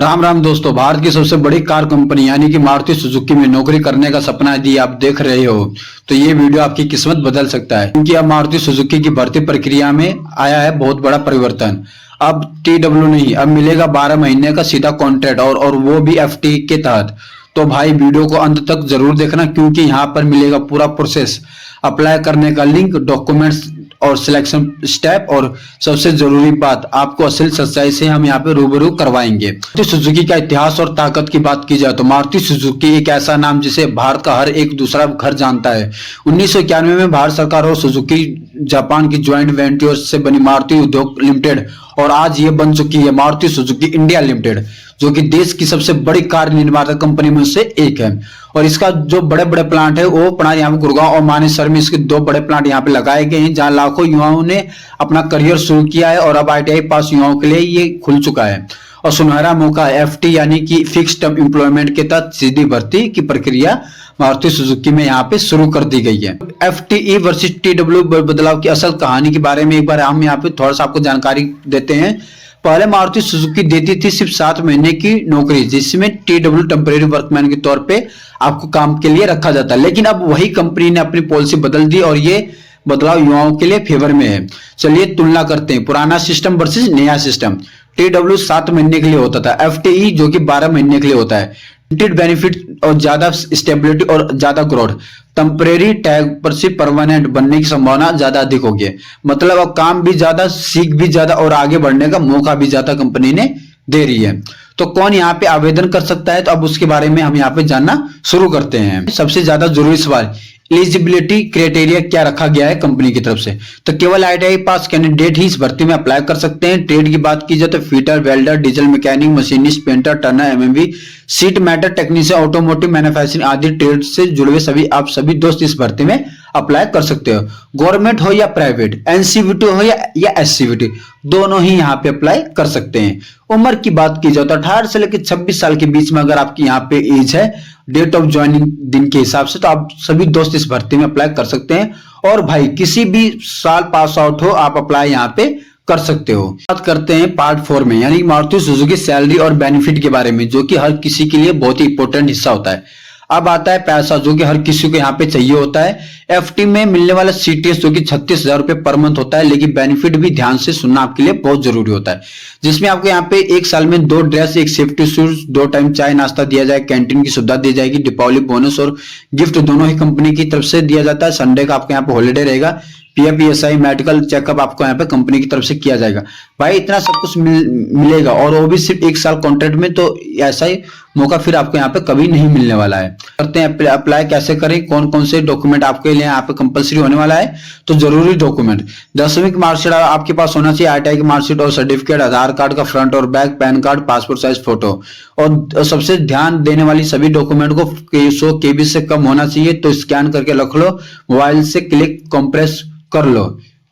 राम राम दोस्तों। भारत की सबसे बड़ी कार कंपनी यानी कि मारुति सुजुकी में नौकरी करने का सपना यदि आप देख रहे हो तो ये वीडियो आपकी किस्मत बदल सकता है, क्योंकि अब मारुति सुजुकी की भर्ती प्रक्रिया में आया है बहुत बड़ा परिवर्तन। अब TW नहीं, अब मिलेगा 12 महीने का सीधा कॉन्ट्रैक्ट और वो भी FT के तहत। तो भाई वीडियो को अंत तक जरूर देखना, क्योंकि यहाँ पर मिलेगा पूरा प्रोसेस, अप्लाई करने का लिंक, डॉक्यूमेंट्स और सिलेक्शन स्टेप, और सबसे जरूरी बात, आपको असल सच्चाई से हम यहाँ पे रूबरू करवाएंगे। मारुति सुजुकी का इतिहास और ताकत की बात की जाए तो मारुति सुजुकी एक ऐसा नाम जिसे भारत का हर एक दूसरा घर जानता है। 1991 में भारत सरकार और सुजुकी जापान की ज्वाइंट वेंचर से बनी मारुति उद्योग लिमिटेड, और आज ये बन चुकी है मारुति सुजुकी इंडिया लिमिटेड, जो कि देश की सबसे बड़ी कार निर्माता कंपनी में से एक है। और इसका जो बड़े बड़े प्लांट है वो अपना यहाँ पे गुड़गांव और मानेसर में इसके 2 बड़े प्लांट यहाँ पे लगाए गए हैं, जहां लाखों युवाओं ने अपना करियर शुरू किया है। और अब ITI पास युवाओं के लिए ये खुल चुका है और सुनहरा मौका FT यानी कि फिक्स टर्म एम्प्लॉयमेंट के तहत सीधी भर्ती की प्रक्रिया मारुति सुजुकी में यहाँ पे शुरू कर दी गई है। FTE वर्सेस TW बदलाव की असल कहानी के बारे में एक बार हम यहाँ पे थोड़ा सा आपको जानकारी देते हैं। पहले मारुति सुजुकी देती थी सिर्फ 7 महीने की नौकरी, जिसमें TW टेम्परेरी वर्कमैन के तौर पे आपको काम के लिए रखा जाता है। लेकिन अब वही कंपनी ने अपनी पॉलिसी बदल दी और ये बदलाव युवाओं के लिए फेवर में है। चलिए तुलना करते हैं पुराना सिस्टम वर्सेस नया सिस्टम। TW 7 महीने के लिए होता था, FTE जो कि 12 महीने के लिए होता है। लिमिटेड बेनिफिट और ज्यादा स्टेबिलिटी और ज्यादा ग्रोथ। टेम्परेरी टैग पर से परमानेंट बनने की संभावना ज्यादा अधिक होगी, मतलब अब काम भी ज्यादा, सीख भी ज्यादा और आगे बढ़ने का मौका भी ज्यादा कंपनी ने दे रही है। तो कौन यहाँ पे आवेदन कर सकता है, तो अब उसके बारे में हम यहाँ पे जानना शुरू करते हैं। सबसे ज्यादा जरूरी सवाल, एलिजिबिलिटी क्राइटेरिया क्या रखा गया है कंपनी की तरफ से। तो केवल ITI पास कैंडिडेट ही इस भर्ती में अप्लाई कर सकते हैं। ट्रेड की बात की जाए तो fitter, welder, diesel mechanic, machinist, painter, Turner, MMV, seat matter technician, automotive manufacturing आदि ट्रेड से जुड़े हुए सभी आप सभी दोस्त इस भर्ती में अप्लाई कर सकते हो। गवर्नमेंट हो या प्राइवेट, NCVT हो या SCVT, दोनों ही यहाँ पे अप्लाई कर सकते हैं। उम्र की बात की जाए तो 18 से लेकर 26 साल के बीच में अगर आपकी यहाँ पे एज है डेट ऑफ ज्वाइनिंग दिन के हिसाब से, तो आप सभी दोस्त इस भर्ती में अप्लाई कर सकते हैं। और भाई किसी भी साल पास आउट हो आप अप्लाई यहाँ पे कर सकते हो। बात करते हैं पार्ट 4 में, यानी मारुति सुजुकी सैलरी और बेनिफिट के बारे में, जो कि हर किसी के लिए बहुत ही इंपॉर्टेंट हिस्सा होता है। अब आता है पैसा, जो कि हर किसी को यहाँ पे चाहिए होता है। FT में मिलने वाला CTS जो कि 36,000 रुपए पर मंथ होता है, लेकिन बेनिफिट भी ध्यान से सुनना आपके लिए बहुत जरूरी होता है, जिसमें आपको यहाँ पे 1 साल में 2 ड्रेस, 1 सेफ्टी शूज, 2 टाइम चाय नाश्ता दिया जाए, कैंटीन की सुविधा दी जाएगी, दीपावली बोनस और गिफ्ट दोनों ही कंपनी की तरफ से दिया जाता है। संडे का आपको यहाँ पे हॉलीडे रहेगा। PF ESI मेडिकल चेकअप आपको यहाँ पे कंपनी की तरफ से किया जाएगा। भाई इतना सब कुछ मिलेगा, और वो भी सिर्फ 1 साल कॉन्ट्रैक्ट में, तो ऐसा ही मौका फिर आपको यहाँ पे कभी नहीं मिलने वाला है। करते हैं अप्लाई कैसे करें, कौन कौन से डॉक्यूमेंट आपके लिए यहाँ पे कंपलसरी होने वाला है। तो जरूरी डॉक्यूमेंट, 10वीं की मार्कशीट आपके पास होना चाहिए, ITI की मार्कशीट और सर्टिफिकेट, आधार कार्ड का फ्रंट और back, pan card, passport size photo. और सबसे ध्यान देने वाली सभी डॉक्यूमेंट को 100 KB से कम होना चाहिए, तो स्कैन करके रख लो, मोबाइल से क्लिक कंप्रेस कर लो,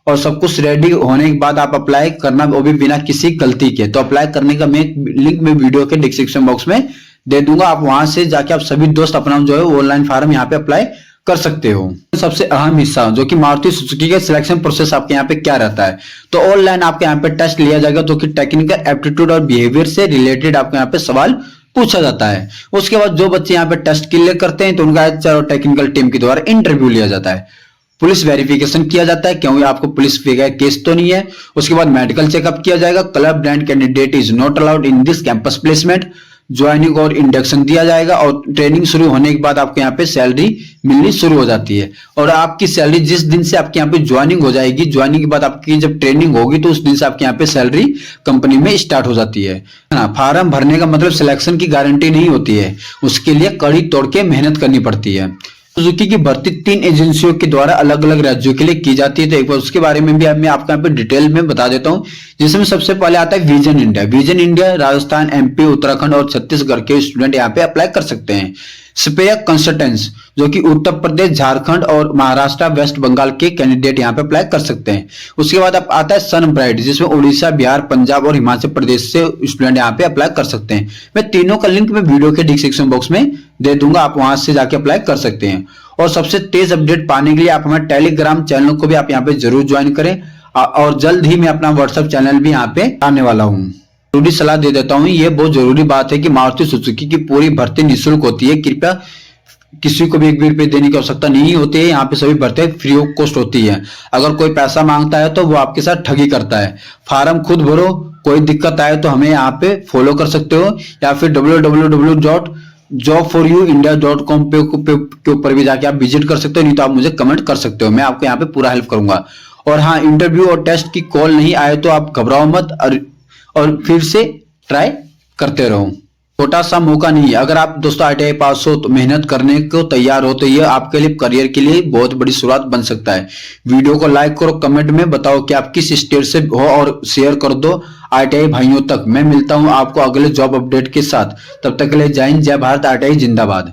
और सब कुछ रेडी होने के बाद आप अप्लाई करना, वो भी बिना किसी गलती के। तो अप्लाई करने का मैं लिंक में वीडियो के डिस्क्रिप्शन बॉक्स में दे दूंगा, आप वहां से जाके आप सभी दोस्त अपना जो है ऑनलाइन फॉर्म यहाँ पे अप्लाई कर सकते हो। सबसे अहम हिस्सा जो कि मारुति सुजुकी का सिलेक्शन प्रोसेस आपके यहाँ पे क्या रहता है, तो ऑनलाइन आपके यहाँ पे टेस्ट लिया जाएगा, जो कि टेक्निकल एप्टीट्यूड और बिहेवियर से रिलेटेड आपके यहाँ पे सवाल पूछा जाता है। उसके बाद जो बच्चे यहाँ पे टेस्ट क्लियर करते हैं तो उनका HR और टेक्निकल टीम के द्वारा इंटरव्यू लिया जाता है। पुलिस वेरिफिकेशन किया जाता है, क्योंकि आपको पुलिस केस तो नहीं है। उसके बाद मेडिकल चेकअप किया जाएगा। Club brand candidate is not allowed in this campus placement. Joining और इंडक्शन दिया जाएगा, और ट्रेनिंग शुरू होने के बाद आपको यहाँ पे सैलरी मिलनी शुरू हो जाती है। और आपकी सैलरी जिस दिन से आपके यहाँ पे ज्वाइनिंग हो जाएगी, ज्वाइनिंग के बाद आपकी जब ट्रेनिंग होगी तो उस दिन से आपके यहाँ पे सैलरी कंपनी में स्टार्ट हो जाती है ना। फॉर्म भरने का मतलब सिलेक्शन की गारंटी नहीं होती है, उसके लिए कड़ी तोड़ के मेहनत करनी पड़ती है। सुजुकी की भर्ती 3 एजेंसियों के द्वारा अलग अलग राज्यों के लिए की जाती है, तो एक बार उसके बारे में भी मैं आपको यहाँ पे डिटेल में बता देता हूँ। जिसमें सबसे पहले आता है vision India. Vision India Rajasthan, MP, Uttarakhand और छत्तीसगढ़ के स्टूडेंट यहाँ पे अप्लाई कर सकते हैं। स्पेयर कंसल्टेंट्स जो कि उत्तर प्रदेश, झारखंड और महाराष्ट्र, वेस्ट बंगाल के कैंडिडेट यहाँ पे अप्लाई कर सकते हैं। उसके बाद अब आता है सन ब्राइट, जिसमें उड़ीसा, बिहार, पंजाब और हिमाचल प्रदेश से स्टूडेंट यहाँ पे अप्लाई कर सकते हैं। मैं तीनों का लिंक में वीडियो के डिस्क्रिप्शन बॉक्स में दे दूंगा, आप वहां से जाके अप्लाई कर सकते हैं। और सबसे तेज अपडेट पाने के लिए आप हमारे टेलीग्राम चैनल को भी आप यहाँ पे जरूर ज्वाइन करें, और जल्द ही मैं अपना व्हाट्सएप चैनल भी यहाँ पे आने वाला हूँ। जरूरी सलाह दे देता हूँ, ये बहुत जरूरी बात है कि मारुति सुजुकी की पूरी भर्ती निःशुल्क होती है। कृपया किसी को भी 1 भी रुपये देने की आवश्यकता नहीं होती है। यहाँ पे सभी भर्तियां फ्री ऑफ कॉस्ट होती है। अगर कोई पैसा मांगता है तो वो आपके साथ ठगी करता है। फार्म खुद भरो, कोई दिक्कत आए तो हमें यहाँ पे फॉलो कर सकते हो या फिर www.jobforyouindia.com के ऊपर भी जाके आप विजिट कर सकते हो, नहीं तो आप मुझे कमेंट कर सकते हो, मैं आपको यहाँ पे पूरा हेल्प करूंगा। और हाँ, इंटरव्यू और टेस्ट की कॉल नहीं आए तो आप घबराओ मत और फिर से ट्राई करते रहो। छोटा सा मौका नहीं है। अगर आप दोस्तों ITI पास हो तो मेहनत करने को तैयार हो तो ये आपके लिए करियर के लिए बहुत बड़ी शुरुआत बन सकता है। वीडियो को लाइक करो, कमेंट में बताओ कि आप किस स्टेट से हो और शेयर कर दो ITI भाइयों तक। मैं मिलता हूं आपको अगले जॉब अपडेट के साथ। तब तक के लिए जय हिंद, जय भारत, ITI जिंदाबाद।